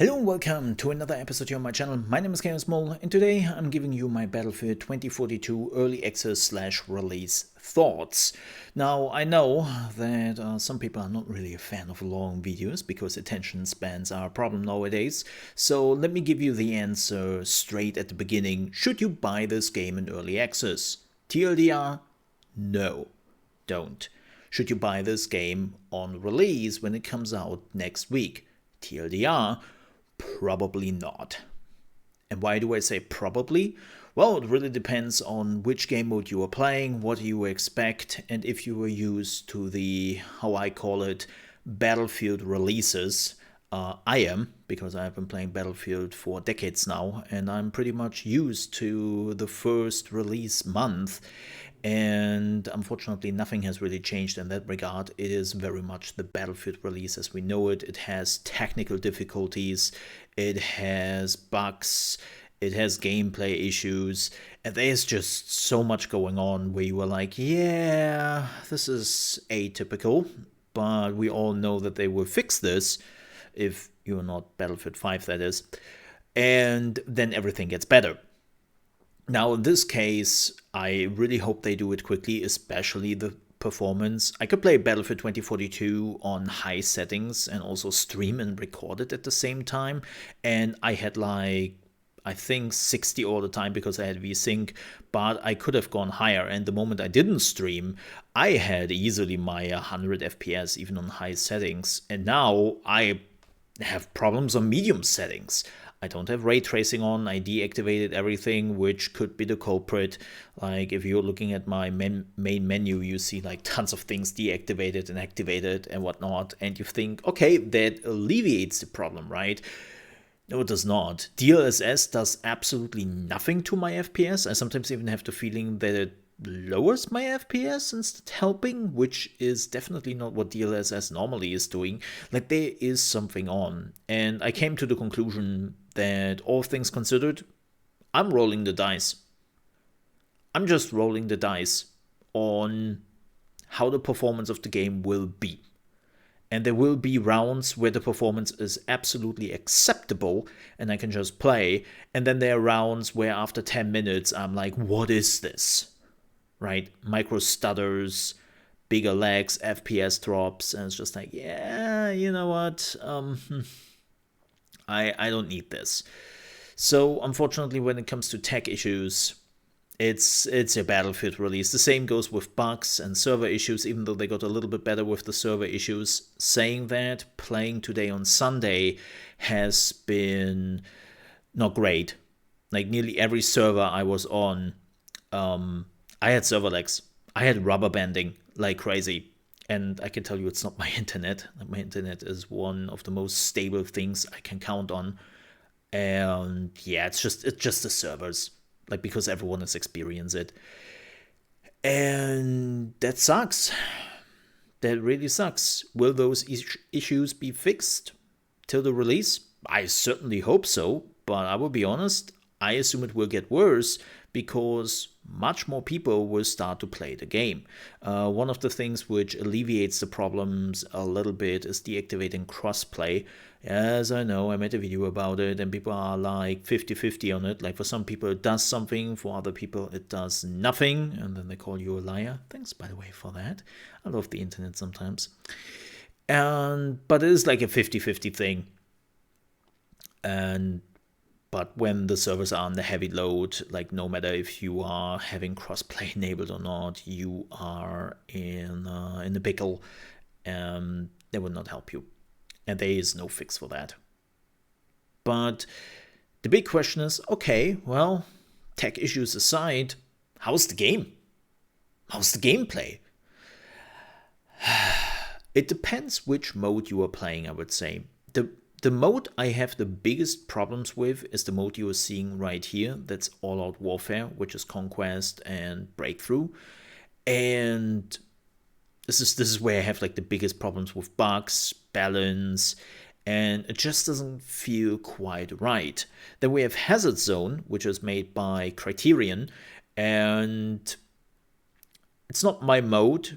Hello and welcome to another episode here on my channel. My name is ChaosMole and today I'm giving you my Battlefield 2042 early access / release thoughts. Now I know that some people are not really a fan of long videos because attention spans are a problem nowadays. So let me give you the answer straight at the beginning. Should you buy this game in early access? TLDR, no, don't. Should you buy this game on release when it comes out next week? TLDR, probably not. And why do I say probably? Well, it really depends on which game mode you are playing, what you expect, and if you were used to the, how I call it, Battlefield releases. I am, because I've been playing Battlefield for decades now, and I'm pretty much used to the first release month. And unfortunately, nothing has really changed in that regard. It is very much the Battlefield release as we know it. It has technical difficulties, it has bugs, it has gameplay issues, and there's just so much going on where you are like, yeah, this is atypical, but we all know that they will fix this, if you're not Battlefield 5, that is, and then everything gets better. Now, in this case, I really hope they do it quickly, especially the performance. I could play Battlefield 2042 on high settings and also stream and record it at the same time. And I had like, I think 60 all the time because I had VSync, but I could have gone higher. And the moment I didn't stream, I had easily my 100 FPS even on high settings. And now I have problems on medium settings. I don't have ray tracing on, I deactivated everything, which could be the culprit. Like if you're looking at my main menu, you see like tons of things deactivated and activated and whatnot, and you think, okay, that alleviates the problem, right? No, it does not. DLSS does absolutely nothing to my FPS. I sometimes even have the feeling that it lowers my FPS instead of helping, which is definitely not what DLSS normally is doing. Like there is something on. And I came to the conclusion that all things considered, I'm rolling the dice. I'm just rolling the dice on how the performance of the game will be. And there will be rounds where the performance is absolutely acceptable and I can just play. And then there are rounds where after 10 minutes, I'm like, what is this? Right? Micro stutters, bigger lags, FPS drops, and it's just like, yeah, you know what? I don't need this. So unfortunately, when it comes to tech issues, it's a Battlefield release. The same goes with bugs and server issues, even though they got a little bit better with the server issues. Saying that, playing today on Sunday has been not great. Like nearly every server I was on, I had server lags. I had rubber banding like crazy. And I can tell you it's not my internet. My internet is one of the most stable things I can count on. And yeah, it's just the servers. Like because everyone has experienced it. And that sucks. That really sucks. Will those issues be fixed till the release? I certainly hope so, but I will be honest, I assume it will get worse because much more people will start to play the game. One of the things which alleviates the problems a little bit is deactivating crossplay. As I know, I made a video about it and people are like 50-50 on it. Like for some people it does something, for other people it does nothing, and then they call you a liar. Thanks, by the way, for that. I love the internet sometimes. But it is like a 50-50 thing. But when the servers are under heavy load, like no matter if you are having crossplay enabled or not, you are in the pickle, and they will not help you. And there is no fix for that. But the big question is, okay, well, tech issues aside, how's the game? How's the gameplay? It depends which mode you are playing, I would say. The mode I have the biggest problems with is the mode you are seeing right here. That's All Out Warfare, which is Conquest and Breakthrough. And this is where I have like the biggest problems with bugs, balance, and it just doesn't feel quite right. Then we have Hazard Zone, which is made by Criterion, and it's not my mode.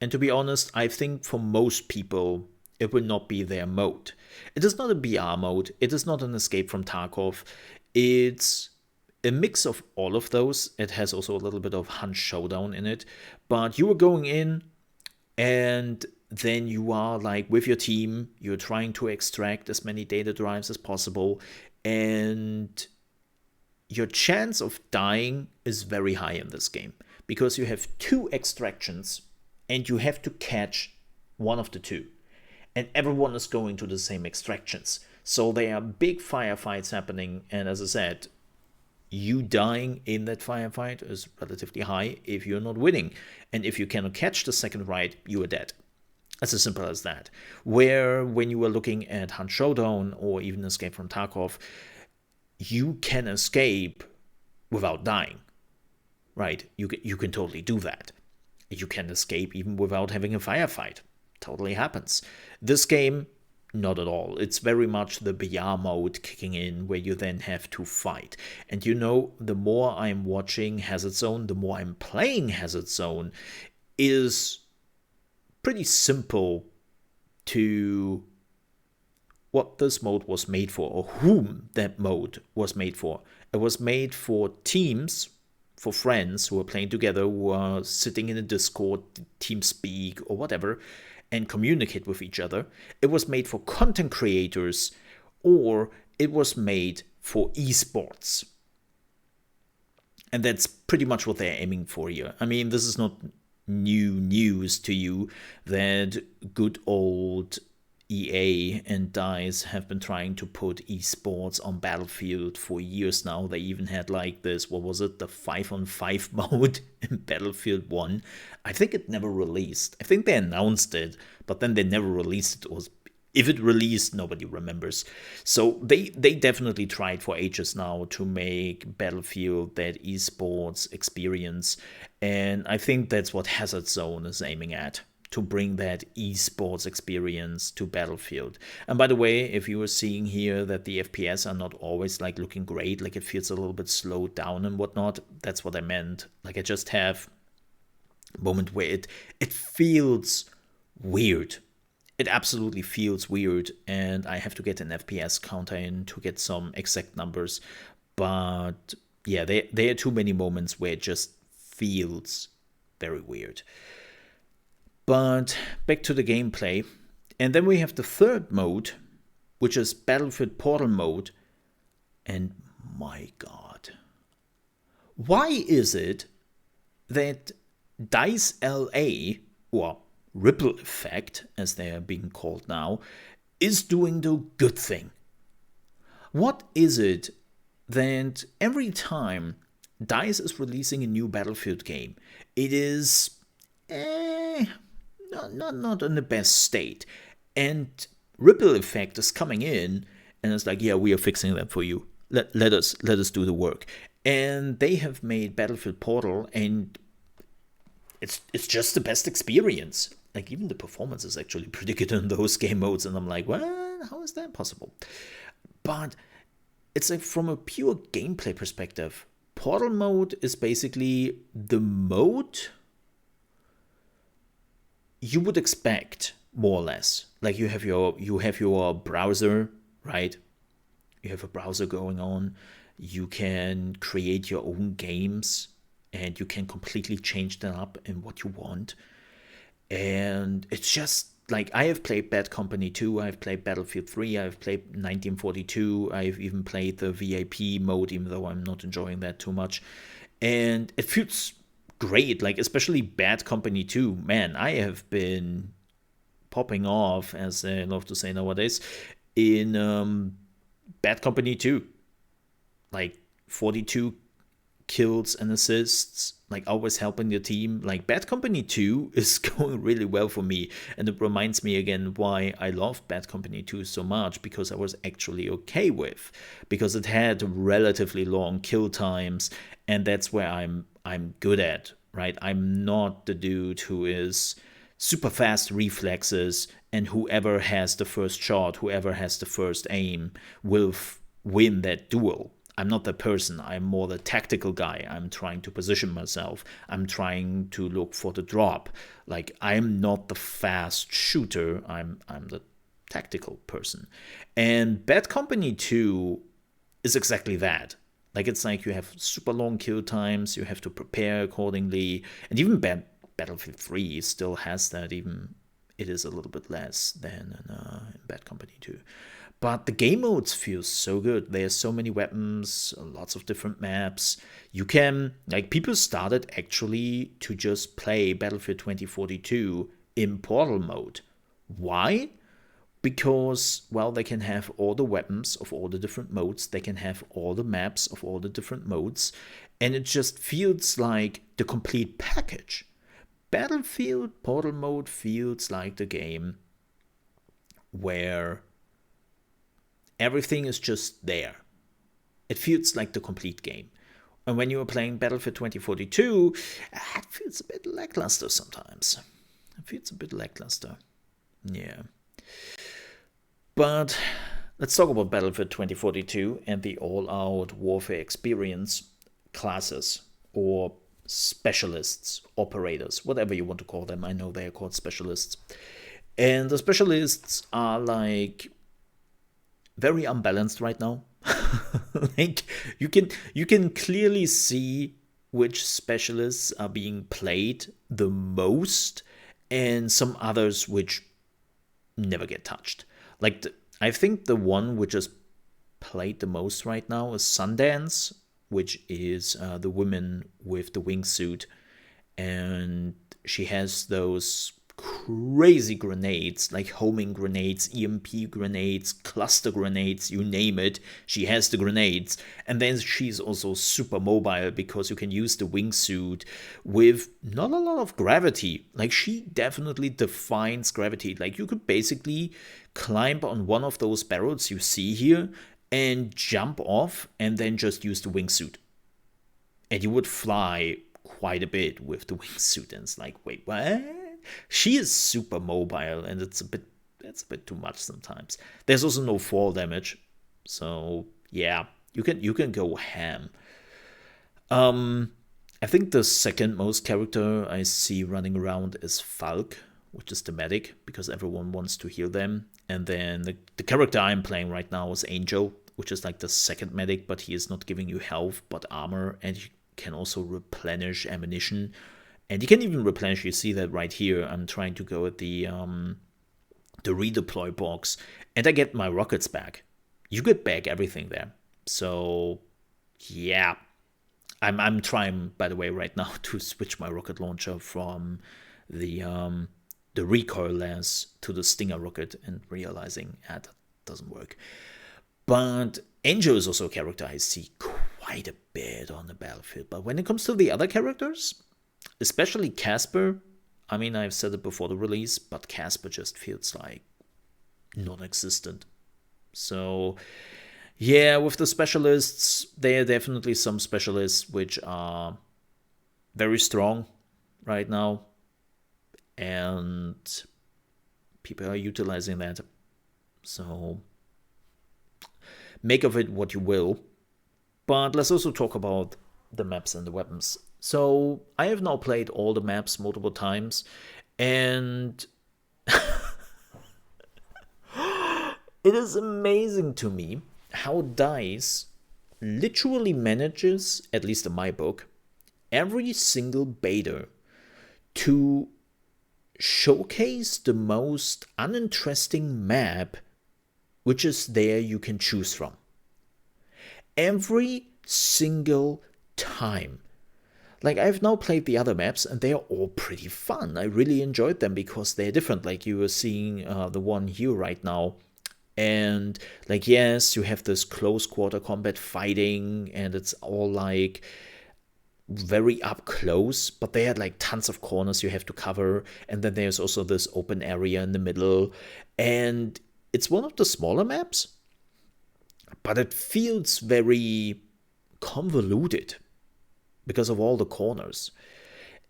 And to be honest, I think for most people, It will not be their mode. It is not a BR mode. It is not an Escape from Tarkov. It's a mix of all of those. It has also a little bit of Hunt Showdown in it. But you are going in, and then you are like with your team, you're trying to extract as many data drives as possible, and your chance of dying is very high in this game because you have 2 extractions and you have to catch one of the 2, and everyone is going to the same extractions, so there are big firefights happening. And as I said, you dying in that firefight is relatively high if you're not winning, and if you cannot catch the second right, you are dead. It's as simple as that. Where when you are looking at Hunt Showdown or even Escape from Tarkov, you can escape without dying, right? You can totally do that. You can escape even without having a firefight. Totally happens. This game, not at all. It's very much the BR mode kicking in, where you then have to fight. And the more I'm watching Hazard Zone, the more I'm playing Hazard Zone, is pretty simple to what this mode was made for, or whom that mode was made for. It was made for teams, for friends who are playing together, who are sitting in a Discord, TeamSpeak, or whatever, and communicate with each other. It was made for content creators, or it was made for esports. And that's pretty much what they're aiming for here. I mean, this is not new news to you that good old EA and DICE have been trying to put esports on Battlefield for years now. They even had like this, what was it, the 5-on-5 mode in Battlefield 1. I think it never released. I think they announced it, but then they never released it. Or if it released, nobody remembers. So they definitely tried for ages now to make Battlefield that esports experience. And I think that's what Hazard Zone is aiming at, to bring that esports experience to Battlefield. And by the way, if you were seeing here that the FPS are not always like looking great, like it feels a little bit slowed down and whatnot, that's what I meant. Like I just have a moment where it feels weird. It absolutely feels weird, and I have to get an FPS counter in to get some exact numbers. But yeah, there are too many moments where it just feels very weird. But back to the gameplay. And then we have the third mode, which is Battlefield Portal mode. And my God, why is it that DICE LA, or Ripple Effect, as they are being called now, is doing the good thing? What is it that every time DICE is releasing a new Battlefield game, it is not in the best state, and Ripple Effect is coming in and it's like, yeah, we are fixing that for you. Let us do the work. And they have made Battlefield Portal, and it's just the best experience. Like even the performance is actually pretty good in those game modes, and I'm like, well, how is that possible? But it's like from a pure gameplay perspective, Portal mode is basically the mode you would expect, more or less. Like you have your browser, right? You have a browser going on. You can create your own games, and you can completely change them up in what you want. And it's just like, I have played Bad Company 2, I've played Battlefield 3, I've played 1942, I've even played the VIP mode, even though I'm not enjoying that too much. And it feels great, like especially Bad Company 2. Man, I have been popping off, as they love to say nowadays, in Bad Company 2. Like 42 kills and assists, like always helping the team. Like Bad Company 2 is going really well for me, and it reminds me again why I love Bad Company 2 so much, because I was actually okay with, because it had relatively long kill times, and that's where I'm good at, right? I'm not the dude who is super fast reflexes, and whoever has the first shot, whoever has the first aim will win that duel. I'm not that person. I'm more the tactical guy. I'm trying to position myself. I'm trying to look for the drop. Like, I'm not the fast shooter. I'm the tactical person. And Bad Company 2 is exactly that. Like, it's like you have super long kill times, you have to prepare accordingly, and even Battlefield 3 still has that, even it is a little bit less than in Bad Company 2. But the game modes feel so good. There's so many weapons, lots of different maps. You can, like, people started actually to just play Battlefield 2042 in Portal mode. Why? Because, well, they can have all the weapons of all the different modes, they can have all the maps of all the different modes, and it just feels like the complete package. Battlefield Portal mode feels like the game where everything is just there. It feels like the complete game. And when you are playing Battlefield 2042, it feels a bit lackluster sometimes. It feels a bit lackluster. Yeah. But let's talk about Battlefield 2042 and the all-out warfare experience classes, or specialists, operators, whatever you want to call them. I know they are called specialists. And the specialists are like very unbalanced right now. Like, you can clearly see which specialists are being played the most, and some others which never get touched. Like, I think the one which is played the most right now is Sundance, which is the woman with the wingsuit, and she has those crazy grenades, like homing grenades, EMP grenades, cluster grenades, you name it, she has the grenades. And then she's also super mobile because you can use the wingsuit with not a lot of gravity. Like, she definitely defines gravity. Like, you could basically climb on one of those barrels you see here and jump off and then just use the wingsuit. And you would fly quite a bit with the wingsuit, and it's like, wait, what? She is super mobile, and it's a bit too much sometimes. There's also no fall damage, so yeah, you can go ham. I think the second most character I see running around is Falk, which is the medic, because everyone wants to heal them. And then the character I'm playing right now is Angel, which is like the second medic, but he is not giving you health but armor, and you can also replenish ammunition. And you can even replenish, you see that right here. I'm trying to go at the redeploy box, and I get my rockets back. You get back everything there. So yeah. I'm trying, by the way, right now to switch my rocket launcher from the recoilless to the Stinger rocket, and realizing that doesn't work. But Angel is also a character I see quite a bit on the battlefield. But when it comes to the other characters, especially Casper, I mean, I've said it before the release, but Casper just feels like non-existent. So yeah, with the specialists, there are definitely some specialists which are very strong right now, and people are utilizing that. So make of it what you will. But let's also talk about the maps and the weapons. So I have now played all the maps multiple times, and it is amazing to me how DICE literally manages, at least in my book, every single beta to showcase the most uninteresting map which is there you can choose from. Every single time. Like, I've now played the other maps, and they are all pretty fun. I really enjoyed them because they're different. Like, you were seeing the one here right now. And, like, yes, you have this close quarter combat fighting, and it's all, like, very up close. But they had, like, tons of corners you have to cover. And then there's also this open area in the middle. And it's one of the smaller maps, but it feels very convoluted because of all the corners.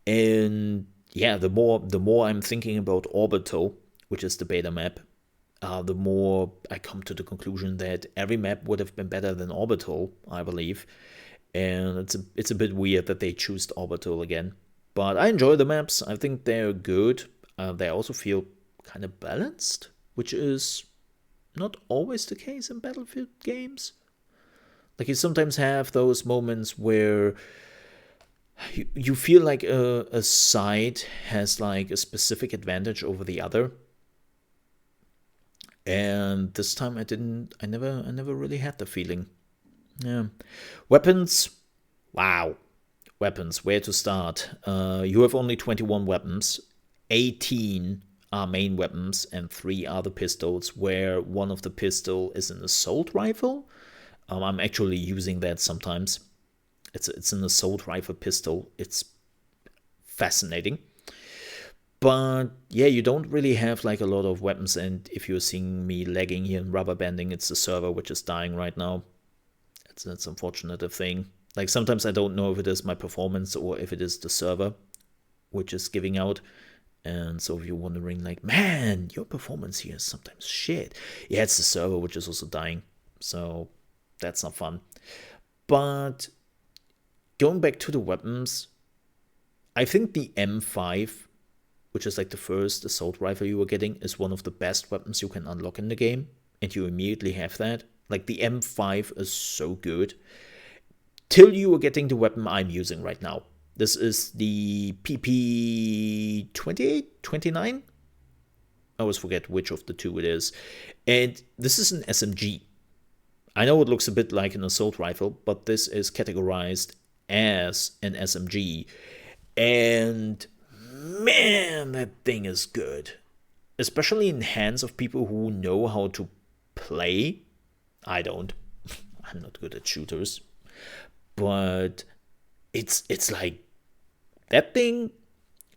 And yeah, the more I'm thinking about Orbital, which is the beta map, the more I come to the conclusion that every map would have been better than Orbital, I believe. And it's a bit weird that they choose Orbital again. But I enjoy the maps. I think they're good. They also feel kind of balanced. which is not always the case in Battlefield games. Like you sometimes have those moments where you feel like a side has like a specific advantage over the other. And this time I never really had the feeling. Yeah. Weapons, wow. Weapons, where to start? You have only 21 weapons. 18 are main weapons and 3 are the pistols, where one of the pistol is an assault rifle. I'm actually using that sometimes. It's an assault rifle pistol. It's fascinating. But yeah, you don't really have like a lot of weapons, and if you're seeing me lagging here and rubber banding, it's the server which is dying right now. That's unfortunate thing. Like sometimes I don't know if it is my performance or if it is the server which is giving out. And so if you're wondering like, man, your performance here is sometimes shit. Yeah, it's the server which is also dying. So that's not fun. But going back to the weapons, I think the M5, which is like the first assault rifle you were getting, is one of the best weapons you can unlock in the game. And you immediately have that. Like the M5 is so good. Till you are getting the weapon I'm using right now. This is the PP28, 29? I always forget which of the two it is. And this is an SMG. I know it looks a bit like an assault rifle, but this is categorized as an SMG. And man, that thing is good. Especially in hands of people who know how to play. I don't. I'm not good at shooters. But it's like that thing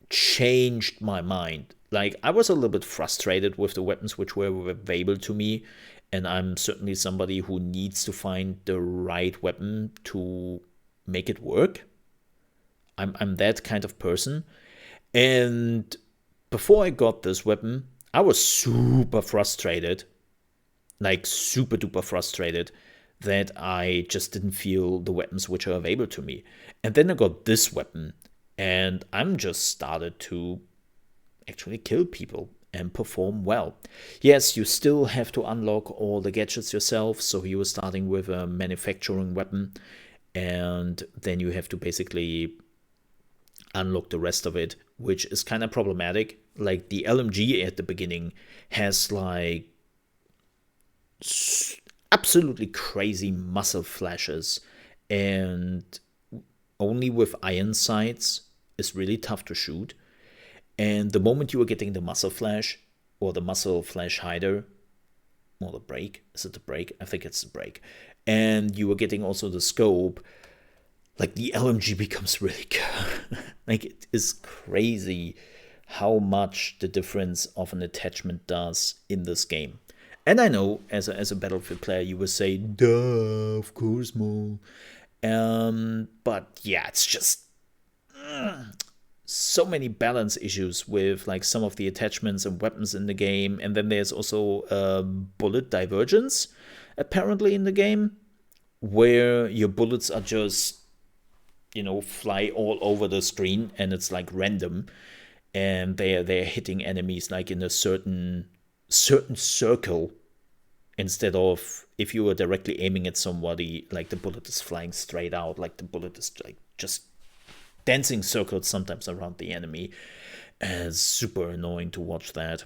changed my mind. Like I was a little bit frustrated with the weapons which were available to me, and I'm certainly somebody who needs to find the right weapon to make it work. I'm that kind of person. And before I got this weapon, I was super frustrated. Like super duper frustrated that I just didn't feel the weapons which are available to me. And then I got this weapon, and I'm just started to actually kill people and perform well. Yes, you still have to unlock all the gadgets yourself, so you were starting with a manufacturing weapon, and then you have to basically unlock the rest of it, which is kind of problematic. Like the LMG at the beginning has like absolutely crazy muzzle flashes, and only with iron sights is really tough to shoot. And the moment you are getting the muzzle flash or the muzzle flash hider, or the break, is it the break? I think it's the break. And you are getting also the scope, like the LMG becomes really good. Like it is crazy how much the difference of an attachment does in this game. And I know, as a Battlefield player, you will say, duh, of course, Mo. But yeah, it's just so many balance issues with like some of the attachments and weapons in the game. And then there's also bullet divergence, apparently, in the game, where your bullets are just, fly all over the screen, and it's like random. And they're hitting enemies like in a certain circle, instead of if you were directly aiming at somebody, like the bullet is flying straight out, like the bullet is like just dancing circles sometimes around the enemy. And it's super annoying to watch that.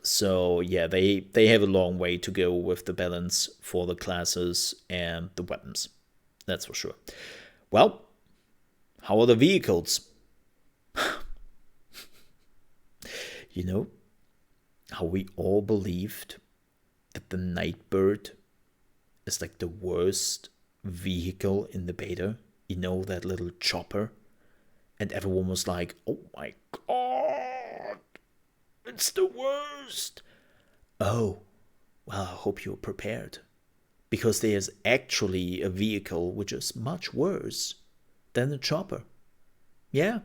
So yeah, they have a long way to go with the balance for the classes and the weapons, that's for sure. Well, how are the vehicles? How we all believed that the Nightbird is like the worst vehicle in the beta. That little chopper. And everyone was like, oh my god, it's the worst. Oh, well, I hope you're prepared. Because there's actually a vehicle which is much worse than the chopper. Yeah,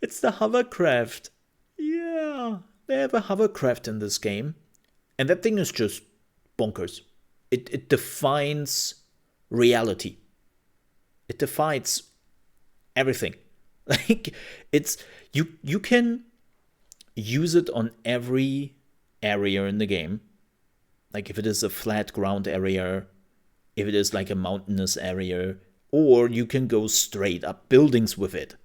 it's the hovercraft. Yeah, they have a hovercraft in this game. And that thing is just bonkers. It defines reality. It defines everything. Like, it's you can use it on every area in the game, like if it is a flat ground area, if it is like a mountainous area, or you can go straight up buildings with it.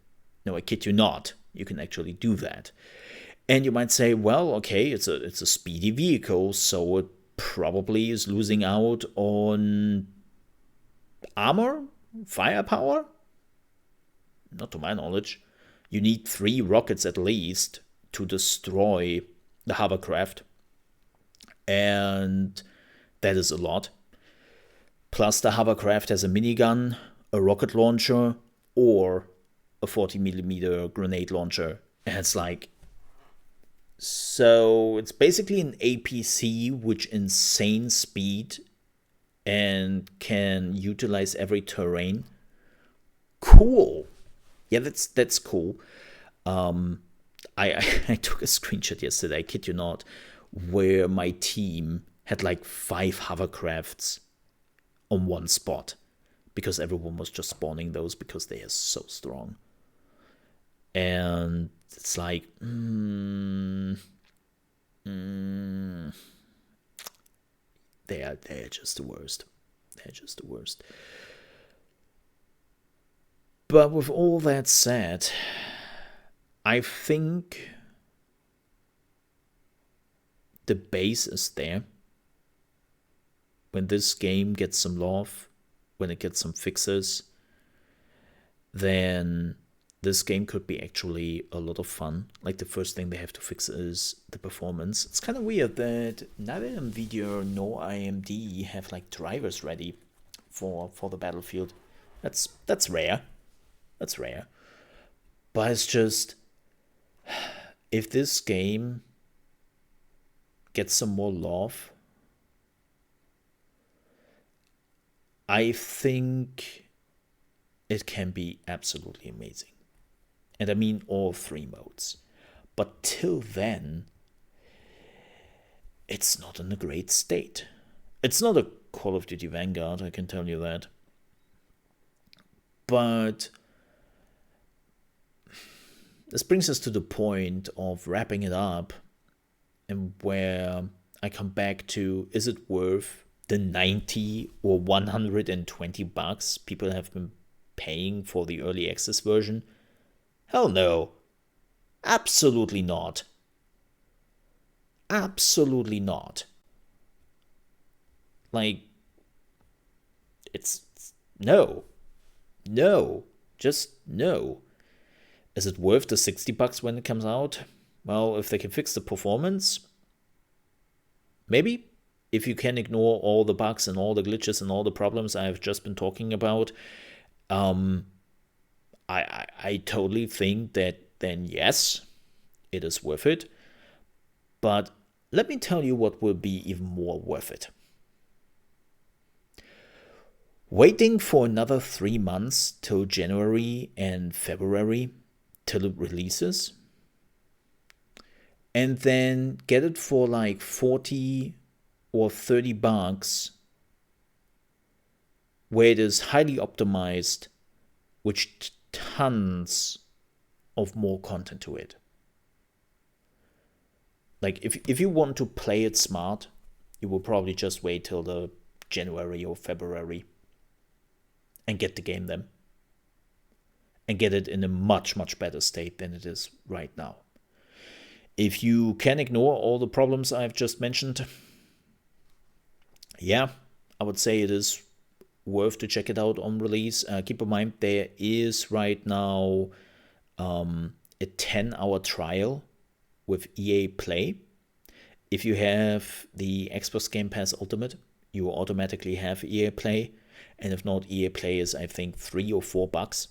No, I kid you not. You can actually do that. And you might say, well, okay, it's a speedy vehicle, so it probably is losing out on armor, firepower. Not to my knowledge. You need 3 rockets at least to destroy the hovercraft, and that is a lot. Plus, the hovercraft has a minigun, a rocket launcher, or a 40mm grenade launcher. And it's like, so it's basically an APC with insane speed and can utilize every terrain. Cool. Yeah, that's cool. I took a screenshot yesterday, I kid you not, where my team had like 5 hovercrafts on one spot because everyone was just spawning those because they are so strong. And it's like, they're just the worst. They're just the worst. But with all that said, I think the base is there. When this game gets some love, when it gets some fixes, then this game could be actually a lot of fun. Like the first thing they have to fix is the performance. It's kind of weird that neither NVIDIA nor AMD have like drivers ready for the Battlefield. That's rare. That's rare. But it's just, if this game gets some more love, I think it can be absolutely amazing. And I mean all 3 modes. But till then, it's not in a great state. It's not a Call of Duty Vanguard, I can tell you that. But this brings us to the point of wrapping it up, and where I come back to, is it worth the 90 or 120 bucks people have been paying for the early access version? Hell no. Absolutely not. Absolutely not. Like, it's no. No. Just no. Is it worth the 60 bucks when it comes out? Well, if they can fix the performance, maybe. If you can ignore all the bugs and all the glitches and all the problems I've just been talking about, I totally think that then yes, it is worth it. But let me tell you what will be even more worth it. Waiting for another 3 months till January and February till it releases, and then get it for like 40 or 30 bucks, where it is highly optimized, with tons of more content to it. Like if you want to play it smart, you will probably just wait till the January or February and get the game then. And get it in a much, much better state than it is right now. If you can ignore all the problems I've just mentioned, yeah, I would say it is worth to check it out on release. Keep in mind, there is right now a 10-hour trial with EA Play. If you have the Xbox Game Pass Ultimate, you automatically have EA Play. And if not, EA Play is, I think, $3 or $4.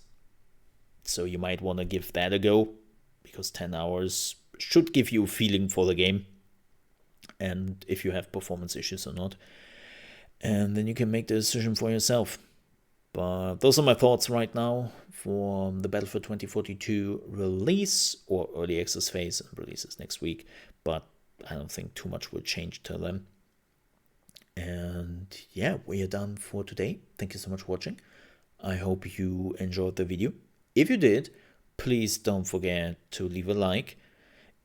So you might want to give that a go, because 10 hours should give you a feeling for the game, and if you have performance issues or not. And then you can make the decision for yourself. But those are my thoughts right now for the Battlefield 2042 release, or early access phase, and releases next week. But I don't think too much will change till then. And yeah, we are done for today. Thank you so much for watching. I hope you enjoyed the video. If you did, please don't forget to leave a like.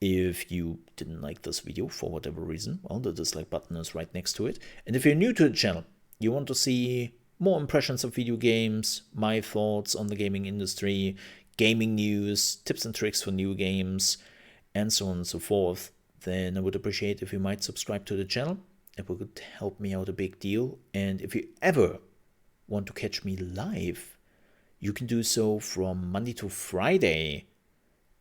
If you didn't like this video for whatever reason, well, the dislike button is right next to it. And if you're new to the channel, you want to see more impressions of video games, my thoughts on the gaming industry, gaming news, tips and tricks for new games, and so on and so forth, then I would appreciate if you might subscribe to the channel. It would help me out a big deal. And if you ever want to catch me live, you can do so from Monday to Friday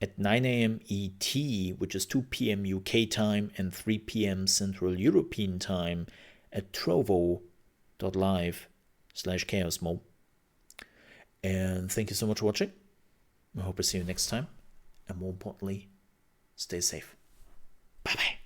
at 9 a.m. ET, which is 2 p.m. UK time and 3 p.m. Central European time at trovo.live/ChaosMole. And thank you so much for watching. I hope I see you next time. And more importantly, stay safe. Bye-bye.